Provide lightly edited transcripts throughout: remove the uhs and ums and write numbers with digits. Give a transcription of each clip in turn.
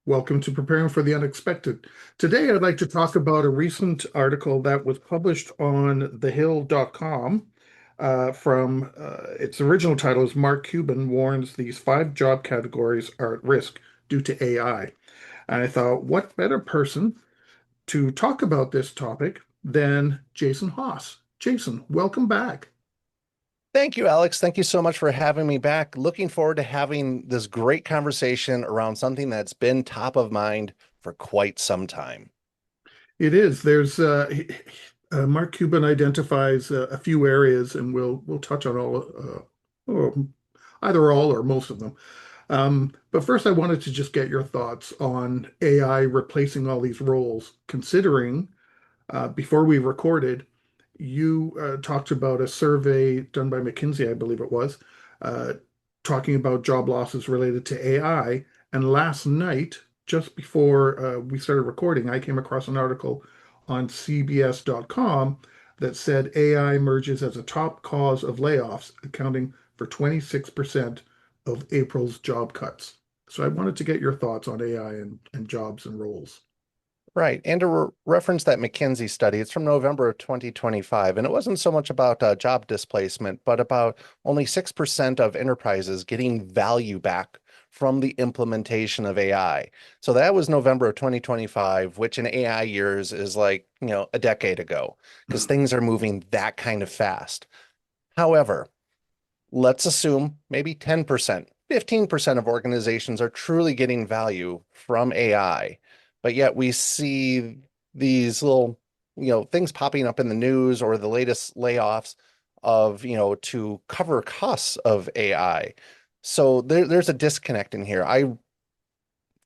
Welcome to Preparing for the Unexpected. Today, I'd like to talk about a recent article that was published on thehill.com. Its original title is Mark Cuban warns these five job categories are at risk due to AI. And I thought, what better person to talk about this topic than Jason Haas? Jason, welcome back. Thank you, Alex. Thank you so much for having me back. Looking forward to having this great conversation around something that's been top of mind for quite some time. It is. Mark Cuban identifies a few areas, and we'll touch on or either all or most of them. But first, I wanted to just get your thoughts on AI replacing all these roles, considering before we recorded, you talked about a survey done by McKinsey, I believe it was, uh, talking about job losses related to AI. And last night, just before we started recording, I came across an article on CBS.com that said AI emerges as a top cause of layoffs, accounting for 26% of April's job cuts. So I wanted to get your thoughts on AI and jobs and roles. Right. And to reference that McKinsey study, it's from November of 2025. And it wasn't so much about job displacement, but about only 6% of enterprises getting value back from the implementation of AI. So that was November of 2025, which in AI years is like, a decade ago, because things are moving that kind of fast. However, let's assume maybe 10%, 15% of organizations are truly getting value from AI. But yet we see these little, things popping up in the news or the latest layoffs of, to cover costs of AI. So there's a disconnect in here. I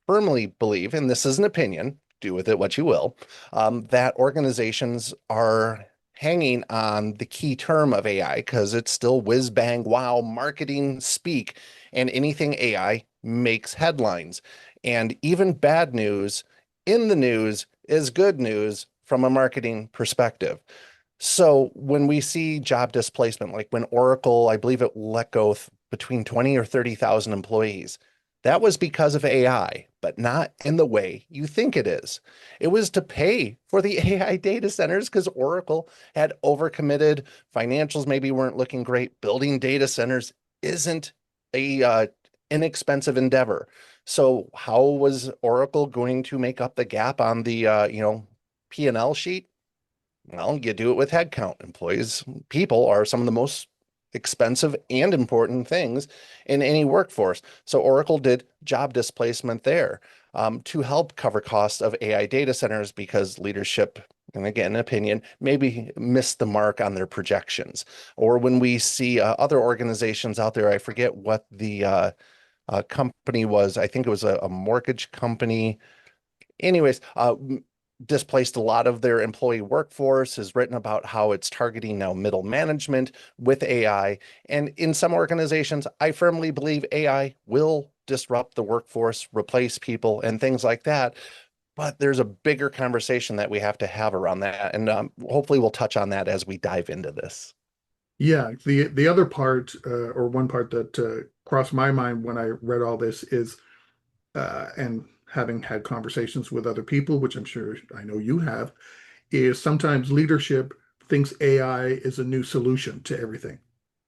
firmly believe, and this is an opinion, do with it what you will, that organizations are hanging on the key term of AI because it's still whiz bang wow marketing speak, and anything AI makes headlines. And even bad news in the news is good news from a marketing perspective. So when we see job displacement, like when Oracle, I believe it let go between 20 or 30,000 employees, that was because of AI, but not in the way you think it is. It was to pay for the AI data centers because Oracle had overcommitted. Financials maybe weren't looking great. Building data centers isn't a inexpensive endeavor. So how was Oracle going to make up the gap on the P&L sheet? Well, you do it with headcount. Employees, people are some of the most expensive and important things in any workforce. So Oracle did job displacement there to help cover costs of AI data centers because leadership, and again, opinion, maybe missed the mark on their projections. Or when we see other organizations out there, I forget what the company was. I think it was a mortgage company. Anyways, displaced a lot of their employee workforce, has written about how it's targeting now middle management with AI. And in some organizations, I firmly believe AI will disrupt the workforce, replace people, and things like that. But there's a bigger conversation that we have to have around that. And hopefully we'll touch on that as we dive into this. Yeah, the other part, or one part that crossed my mind when I read all this is, and having had conversations with other people, which I'm sure I know you have, is sometimes leadership thinks AI is a new solution to everything.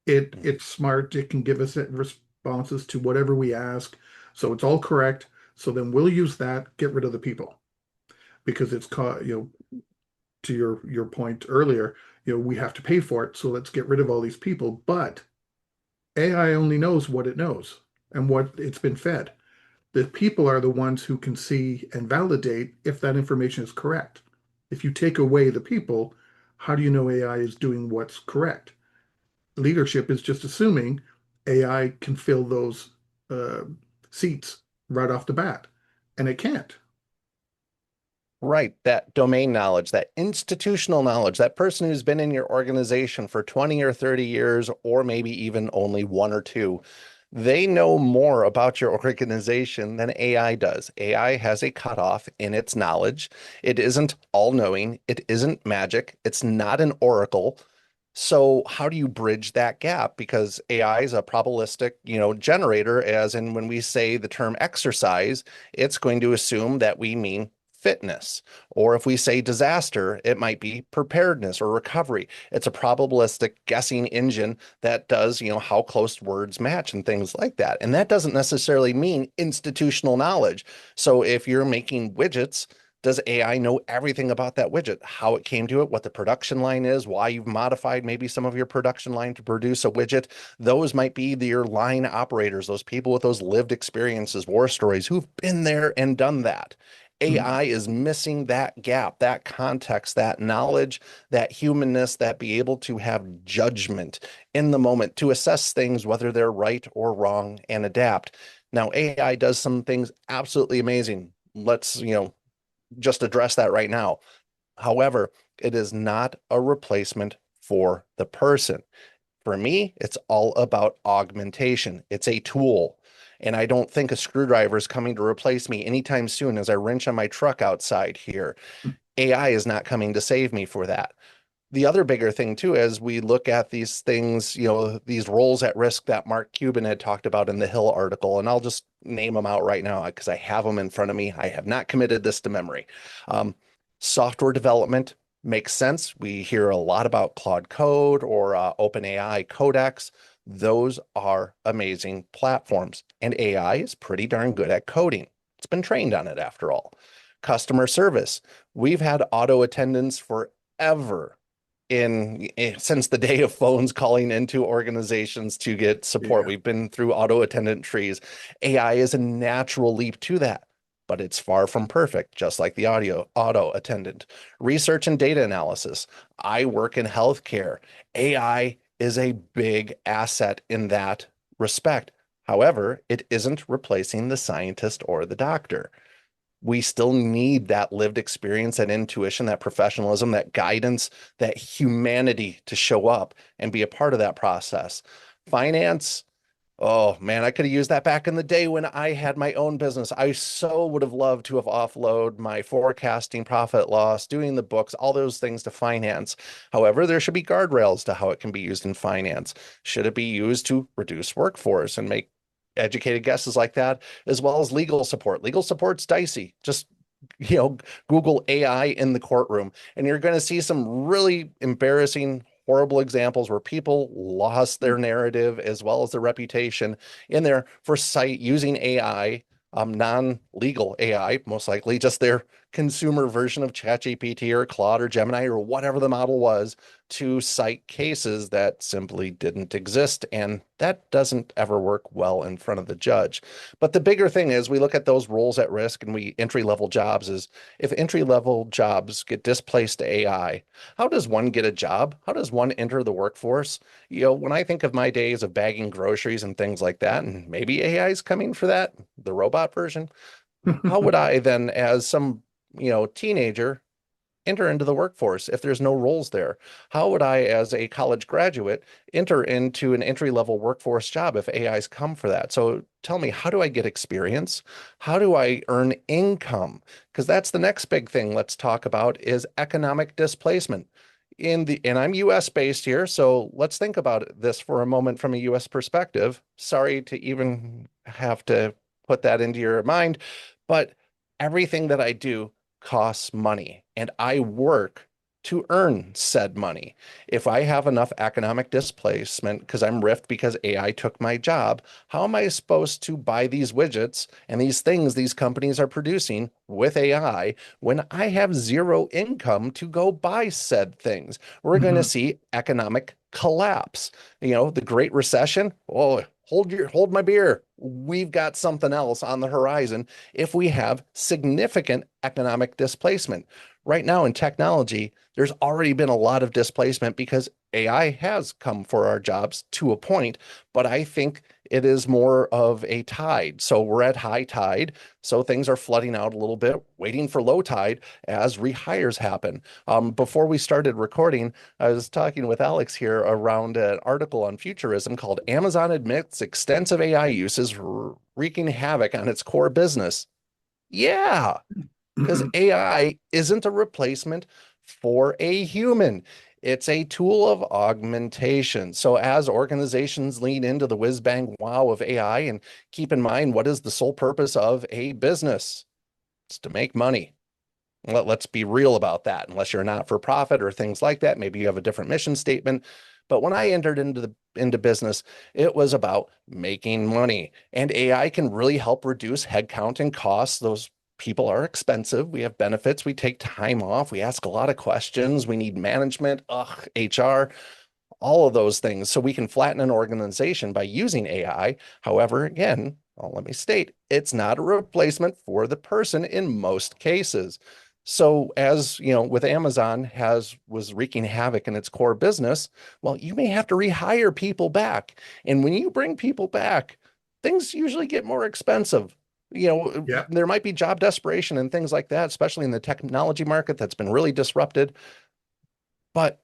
It's smart. It can give us responses to whatever we ask, so it's all correct. So then we'll use that, get rid of the people because to your point earlier, we have to pay for it, so let's get rid of all these people. But AI only knows what it knows and what it's been fed. The people are the ones who can see and validate if that information is correct. If you take away the people, how do you know AI is doing what's correct? Leadership is just assuming AI can fill those uh, seats right off the bat, and it can't. Right, that domain knowledge, that institutional knowledge, that person who's been in your organization for 20 or 30 years, or maybe even only one or two, they know more about your organization than AI does. AI has a cutoff in its knowledge. It isn't all knowing, it isn't magic, it's not an oracle. So how do you bridge that gap? Because AI is a probabilistic, generator, as in when we say the term exercise, it's going to assume that we mean fitness. Or if we say disaster, it might be preparedness or recovery. It's a probabilistic guessing engine that does, how close words match and things like that. And that doesn't necessarily mean institutional knowledge. So if you're making widgets, does AI know everything about that widget, how it came to it, what the production line is, why you've modified maybe some of your production line to produce a widget? Those might be your line operators, those people with those lived experiences, war stories, who've been there and done that. Mhm. AI is missing that gap, that context, that knowledge, that humanness, that be able to have judgment in the moment to assess things, whether they're right or wrong, and adapt. Now, AI does some things absolutely amazing. Let's, just address that right now. However, it is not a replacement for the person. For me, it's all about augmentation. It's a tool. And I don't think a screwdriver is coming to replace me anytime soon as I wrench on my truck outside here. AI is not coming to save me for that. The other bigger thing too, as we look at these things, these roles at risk that Mark Cuban had talked about in the Hill article, and I'll just name them out right now because I have them in front of me. I have not committed this to memory. Um, Software development makes sense. We hear a lot about Claude Code or OpenAI Codex. Those are amazing platforms, and AI is pretty darn good at coding. It's been trained on it after all. Customer service. We've had auto attendants forever since the day of phones calling into organizations to get support. Yeah. We've been through auto attendant trees. AI is a natural leap to that, but it's far from perfect, just like the auto attendant. Research and data analysis. I work in healthcare. AI is a big asset in that respect. However, it isn't replacing the scientist or the doctor. We still need that lived experience, that intuition, that professionalism, that guidance, that humanity to show up and be a part of that process. Finance, oh man, I could have used that back in the day when I had my own business. I so would have loved to have offloaded my forecasting, profit loss, doing the books, all those things to finance. However, there should be guardrails to how it can be used in finance. Should it be used to reduce workforce and make educated guesses like that, as well as legal support? Legal support's dicey. Just Google AI in the courtroom, and you're going to see some really embarrassing, horrible examples where people lost their narrative as well as their reputation in there for site using AI, non-legal AI, most likely just their consumer version of ChatGPT or Claude or Gemini or whatever the model was, to cite cases that simply didn't exist. And that doesn't ever work well in front of the judge. But the bigger thing is we look at those roles at risk and we entry-level jobs is, if entry-level jobs get displaced to AI, how does one get a job? How does one enter the workforce? When I think of my days of bagging groceries and things like that, and maybe AI is coming for that, the robot version, how would I then, as some, teenager, enter into the workforce if there's no roles there? How would I, as a college graduate, enter into an entry-level workforce job if AI's come for that? So tell me, how do I get experience? How do I earn income? Because that's the next big thing let's talk about is economic displacement. And I'm US based here, so let's think about this for a moment from a US perspective. Sorry to even have to put that into your mind, but everything that I do costs money, and I work to earn said money. If I have enough economic displacement because I'm riffed because AI took my job, how am I supposed to buy these widgets and these things these companies are producing with AI when I have zero income to go buy said things? We're going to Mhm. see economic collapse. The Great Recession. Oh, hold my beer. We've got something else on the horizon if we have significant economic displacement. Right now in technology, there's already been a lot of displacement because AI has come for our jobs to a point, but I think it is more of a tide. So we're at high tide, so things are flooding out a little bit, waiting for low tide as rehires happen. Before we started recording, I was talking with Alex here around an article on futurism called Amazon Admits Extensive AI Uses Wreaking Havoc on Its Core Business. Yeah, because AI isn't a replacement for a human. It's a tool of augmentation. So as organizations lean into the whiz bang wow of AI, and keep in mind, what is the sole purpose of a business? It's to make money. Let's be real about that. Unless you're not for profit or things like that, maybe you have a different mission statement. But when I entered into business, it was about making money. And AI can really help reduce headcount and costs. Those people are expensive. We have benefits. We take time off. We ask a lot of questions. We need management, HR, all of those things. So we can flatten an organization by using AI. However, again, well, let me state, it's not a replacement for the person in most cases. So as you know, with Amazon was wreaking havoc in its core business, well, you may have to rehire people back. And when you bring people back, things usually get more expensive. Yeah. There might be job desperation and things like that, especially in the technology market that's been really disrupted. But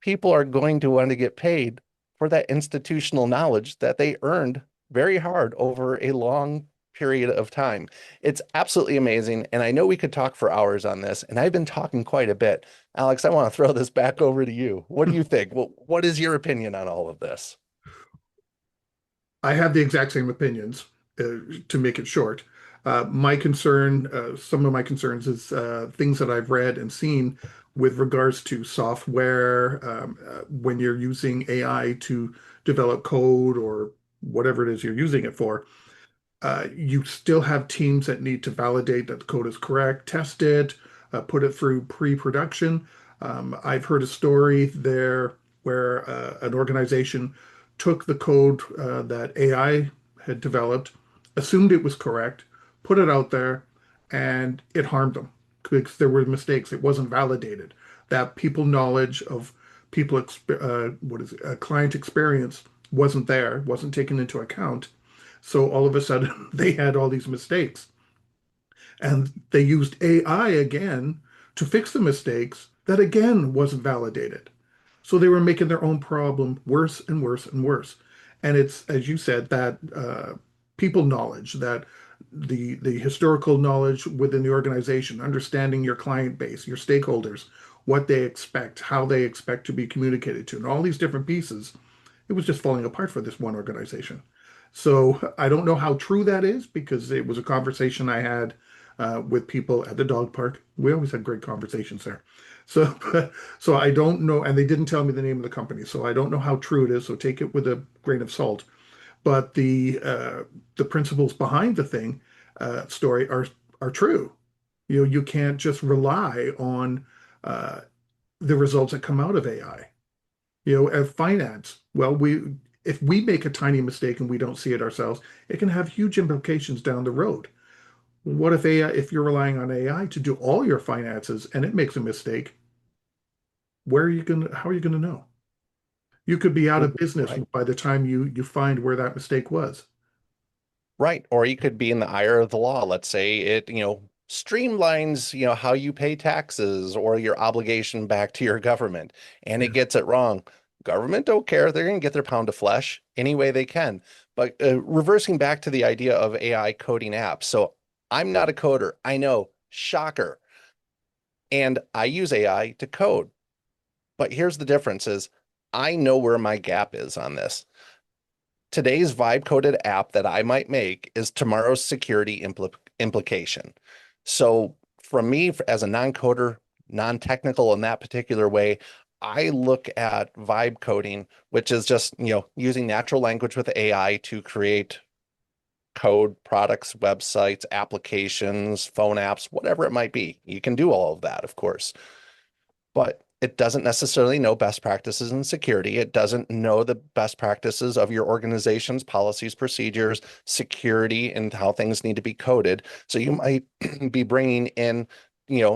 people are going to want to get paid for that institutional knowledge that they earned very hard over a long period of time. It's absolutely amazing. And I know we could talk for hours on this, and I've been talking quite a bit. Alex, I want to throw this back over to you. What do you think? Well, what is your opinion on all of this? I have the exact same opinions, to make it short. My concern, some of my concerns is things that I've read and seen with regards to software, when you're using AI to develop code or whatever it is you're using it for. You still have teams that need to validate that the code is correct, test it, put it through pre-production. I've heard a story there where an organization took the code that AI had developed, assumed it was correct, put it out there, and it harmed them because there were mistakes. It wasn't validated. That people knowledge of what is it, client experience wasn't there, wasn't taken into account. So all of a sudden, they had all these mistakes. And they used AI again to fix the mistakes that again wasn't validated. So they were making their own problem worse and worse and worse. And it's, as you said, that people knowledge, that the historical knowledge within the organization, understanding your client base, your stakeholders, what they expect, how they expect to be communicated to, and all these different pieces, it was just falling apart for this one organization. So I don't know how true that is because it was a conversation I had with people at the dog park. We always had great conversations there. So, so I don't know, and they didn't tell me the name of the company, so I don't know how true it is. So take it with a grain of salt. But the principles behind the thing story are true. You can't just rely on uh, the results that come out of AI. At finance, well, we if we make a tiny mistake and we don't see it ourselves, it can have huge implications down the road. What if AI, if you're relying on AI to do all your finances and it makes a mistake, how are you gonna know? You could be out of business Right. by the time you find where that mistake was. Right. Or you could be in the ire of the law. Let's say it, streamlines, how you pay taxes or your obligation back to your government, and it Yeah. gets it wrong. Government don't care. They're going to get their pound of flesh any way they can. But reversing back to the idea of AI coding apps. So I'm not a coder. I know, shocker. And I use AI to code. But here's the difference is I know where my gap is on this. Today's vibe coded app that I might make is tomorrow's security implication. So, from me as a non-coder, non-technical in that particular way, I look at vibe coding, which is just, using natural language with AI to create code, products, websites, applications, phone apps, whatever it might be. You can do all of that, of course, but it doesn't necessarily know best practices in security. It doesn't know the best practices of your organization's policies, procedures, security, and how things need to be coded. So you might be bringing in,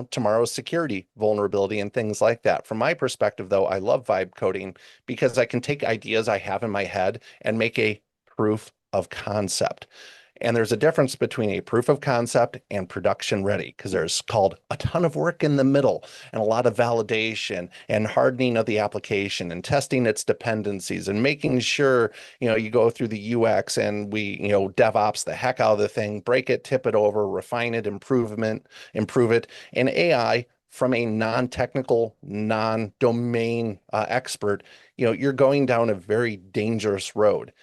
tomorrow's security vulnerability and things like that. From my perspective, though, I love vibe coding because I can take ideas I have in my head and make a proof of concept. And there's a difference between a proof of concept and production ready because there's called a ton of work in the middle and a lot of validation and hardening of the application and testing its dependencies and making sure, you go through the UX and we, DevOps the heck out of the thing, break it, tip it over, refine it, improve it. And AI from a non-technical, non-domain expert, you're going down a very dangerous road.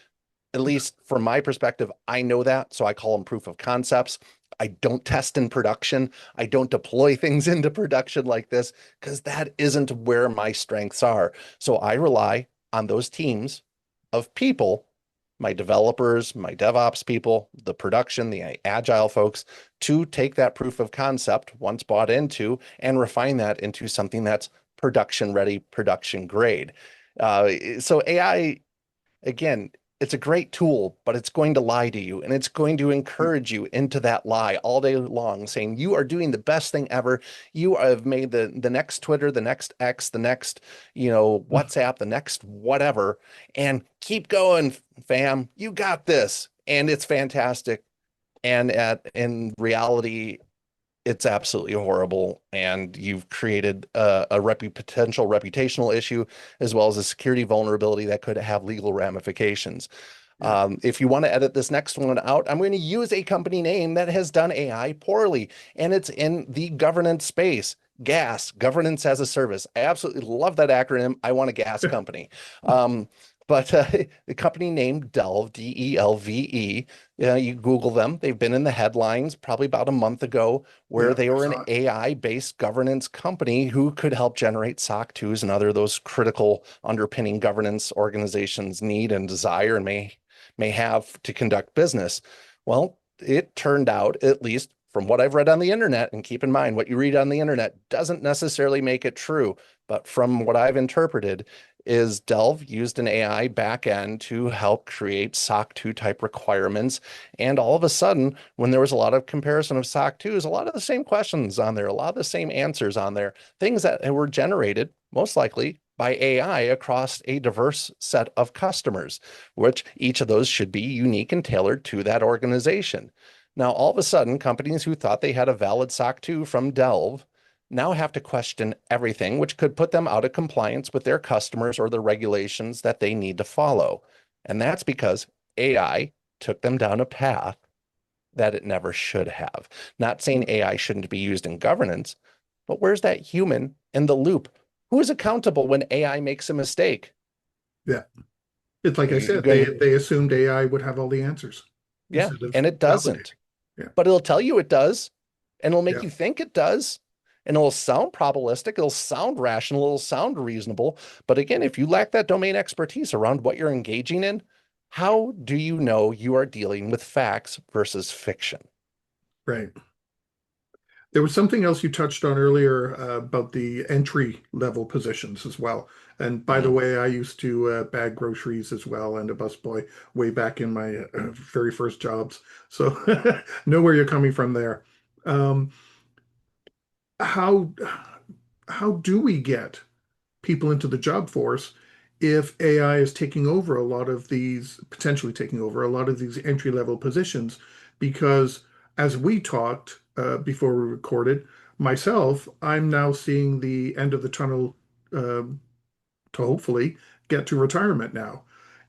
At least from my perspective, I know that. So I call them proof of concepts. I don't test in production. I don't deploy things into production like this because that isn't where my strengths are. So I rely on those teams of people, my developers, my DevOps people, the production, the agile folks, to take that proof of concept once bought into and refine that into something that's production ready, production grade. So AI, again, it's a great tool, but it's going to lie to you and it's going to encourage you into that lie all day long, saying you are doing the best thing ever. You have made the next Twitter, the next X, the next, WhatsApp, the next whatever, and keep going, fam. You got this. And it's fantastic. And in reality, it's absolutely horrible, and you've created a potential reputational issue as well as a security vulnerability that could have legal ramifications. Yeah. If you want to edit this next one out, I'm going to use a company name that has done AI poorly, and it's in the governance space. GAS, Governance as a Service. I absolutely love that acronym. I want a gas company. But the company named Delve, Delve, you Google them. They've been in the headlines probably about a month ago, where Yeah, they I were saw an it. AI-based governance company who could help generate SOC 2s and other those critical underpinning governance organizations need and desire and may have to conduct business. Well, it turned out, at least from what I've read on the internet, and keep in mind what you read on the internet doesn't necessarily make it true, but from what I've interpreted, is Delve used an AI backend to help create SOC 2 type requirements. And all of a sudden, when there was a lot of comparison of SOC 2s, a lot of the same questions on there, a lot of the same answers on there, things that were generated most likely by AI across a diverse set of customers, which each of those should be unique and tailored to that organization. Now, all of a sudden, companies who thought they had a valid SOC 2 from Delve now have to question everything, which could put them out of compliance with their customers or the regulations that they need to follow. And that's because AI took them down a path that it never should have. Not saying AI shouldn't be used in governance, but where's that human in the loop? Who is accountable when AI makes a mistake? Yeah. It's like I You're said, gonna, they assumed AI would have all the answers yeah, instead of and it validating. doesn't. Yeah. But it'll tell you it does, and it'll make Yeah. you think it does, and it'll sound probabilistic, it'll sound rational, it'll sound reasonable. But again, if you lack that domain expertise around what you're engaging in, how do you know you are dealing with facts versus fiction? Right. There was something else you touched on earlier about the entry level positions as well. And by the Mhm. way, I used to bag groceries as well and a busboy way back in my very first jobs. So know where you're coming from there. Um, how how do we get people into the job force if AI is taking over a lot of these, potentially taking over a lot of these entry level positions? Because as we talked before we recorded, myself, I'm now seeing the end of the tunnel to hopefully get to retirement now.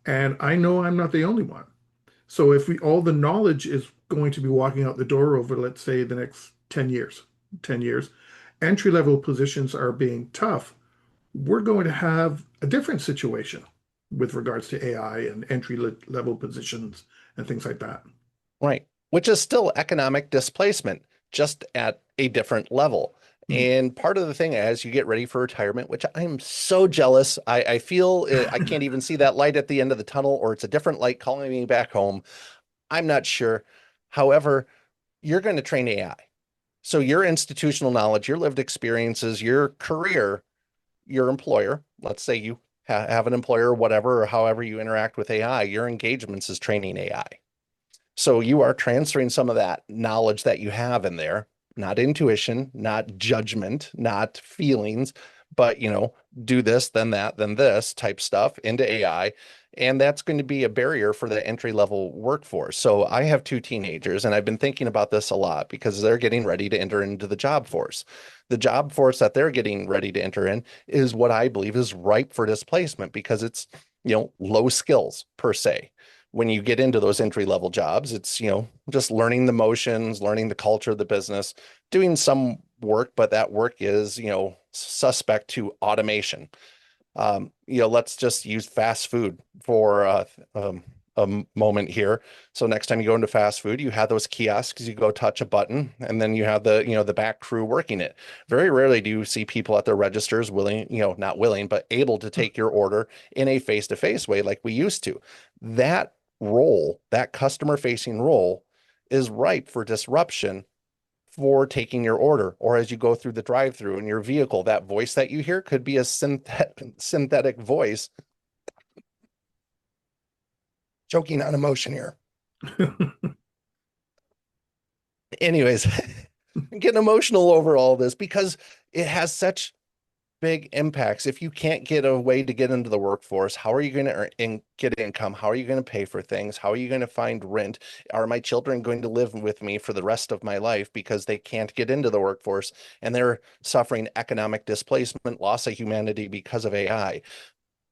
And I know I'm not the only one. So if we all the knowledge is going to be walking out the door over, let's say, the next 10 years, entry level positions are being tough, we're going to have a different situation with regards to AI and entry level positions and things like that. Right. Which is still economic displacement, just at a different level. Mm. And part of the thing as you get ready for retirement, which I'm so jealous, I feel I can't even see that light at the end of the tunnel, or it's a different light calling me back home. I'm not sure. However, you're going to train AI. So your institutional knowledge, your lived experiences, your career, your employer, let's say you have an employer or whatever, or however you interact with AI, your engagements is training AI. So you are transferring some of that knowledge that you have in there, not intuition, not judgment, not feelings, but do this, then that, then this type stuff into AI. And that's going to be a barrier for the entry level workforce. So I have two teenagers, and I've been thinking about this a lot because they're getting ready to enter into the job force. The job force that they're getting ready to enter in is what I believe is ripe for displacement because it's, low skills per se. When you get into those entry level jobs, it's, just learning the motions, learning the culture of the business, doing some work, but that work is, suspect to automation. Let's just use fast food for moment here. So next time you go into fast food, you have those kiosks, you go touch a button, and then you have the back crew working it. Very rarely do you see people at their registers willing, not willing, but able to take your order in a face-to-face way like we used to. That role, that customer-facing role, is ripe for disruption for taking your order, or as you go through the drive-through in your vehicle, that voice that you hear could be a synthetic voice. Choking on emotion here. Anyways, I'm getting emotional over all this because it has such big impacts. If you can't get a way to get into the workforce, how are you going to earn and get income? How are you going to pay for things? How are you going to find rent? Are my children going to live with me for the rest of my life because they can't get into the workforce and they're suffering economic displacement, loss of humanity because of AI?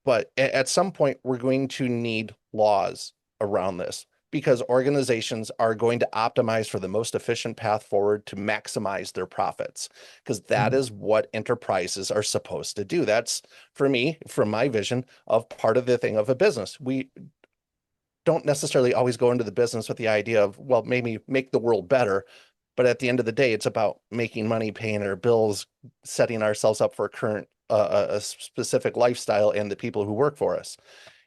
But at some point, we're going to need laws around this because organizations are going to optimize for the most efficient path forward to maximize their profits, because that is what enterprises are supposed to do. That's, for me, from my vision of part of the thing of a business. We don't necessarily always go into the business with the idea of, well, maybe make the world better. But at the end of the day, it's about making money, paying our bills, setting ourselves up for a specific lifestyle and the people who work for us.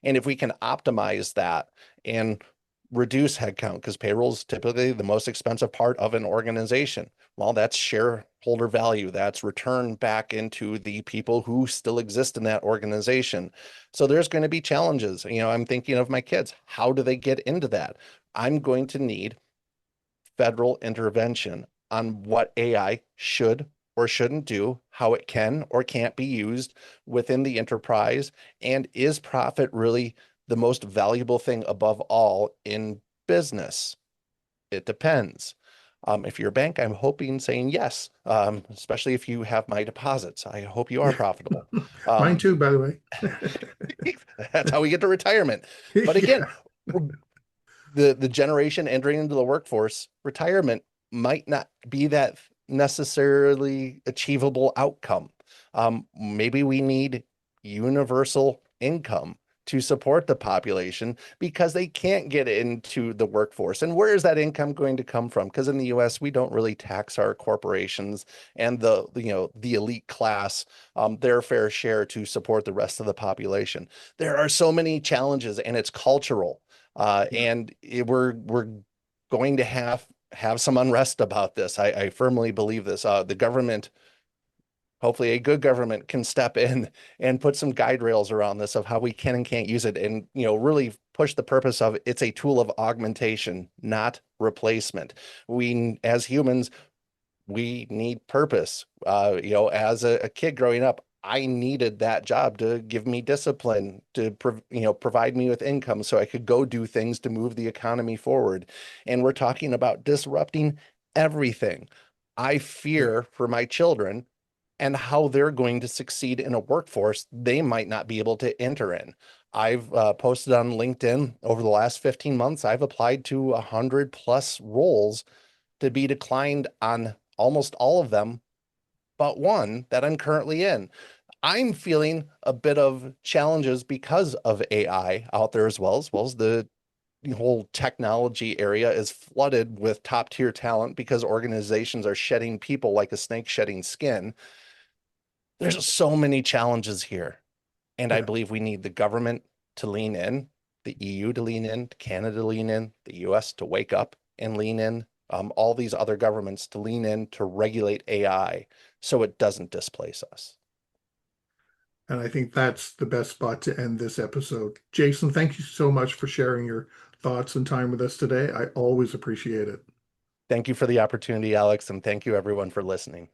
And if we can optimize that and reduce headcount, because payroll is typically the most expensive part of an organization, well, that's shareholder value. That's return back into the people who still exist in that organization. So there's going to be challenges. I'm thinking of my kids. How do they get into that? I'm going to need federal intervention on what AI should or shouldn't do, how it can or can't be used within the enterprise, and is profit really the most valuable thing above all in business? It depends. If you're a bank, I'm hoping saying yes, especially if you have my deposits. I hope you are profitable. Mine too, by the way. That's how we get to retirement. But again, Yeah. the generation entering into the workforce, retirement might not be that necessarily achievable outcome. Maybe we need universal income to support the population because they can't get into the workforce. And where is that income going to come from? Because in the US, we don't really tax our corporations and the elite class their fair share to support the rest of the population. There are so many challenges, and it's cultural. We're going to have some unrest about this. I firmly believe this. The government, hopefully a good government, can step in and put some guide rails around this of how we can and can't use it, and really push the purpose of it's a tool of augmentation, not replacement. We, as humans, we need purpose. As a kid growing up, I needed that job to give me discipline, to provide me with income so I could go do things to move the economy forward. And we're talking about disrupting everything. I fear for my children and how they're going to succeed in a workforce they might not be able to enter in. I've posted on LinkedIn over the last 15 months. I've applied to 100+ roles to be declined on almost all of them, but one that I'm currently in. I'm feeling a bit of challenges because of AI out there as well as the whole technology area is flooded with top tier talent because organizations are shedding people like a snake shedding skin. There's so many challenges here. And I believe we need the government to lean in, the EU to lean in, Canada to lean in, the US to wake up and lean in, all these other governments to lean in to regulate AI so it doesn't displace us. And I think that's the best spot to end this episode. Jason, thank you so much for sharing your thoughts and time with us today. I always appreciate it. Thank you for the opportunity, Alex, and thank you everyone for listening.